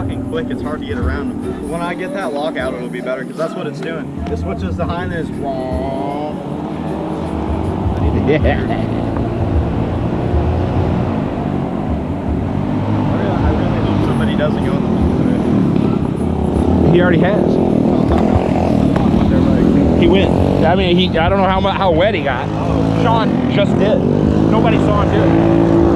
fucking quick, it's hard to get around them. When I get that lock out, it'll be better, because that's what it's doing. It switches the highness. Yeah. I really hope somebody doesn't go in the He already has. He went. I mean, I don't know how wet he got. Sean just did. Nobody saw him do it.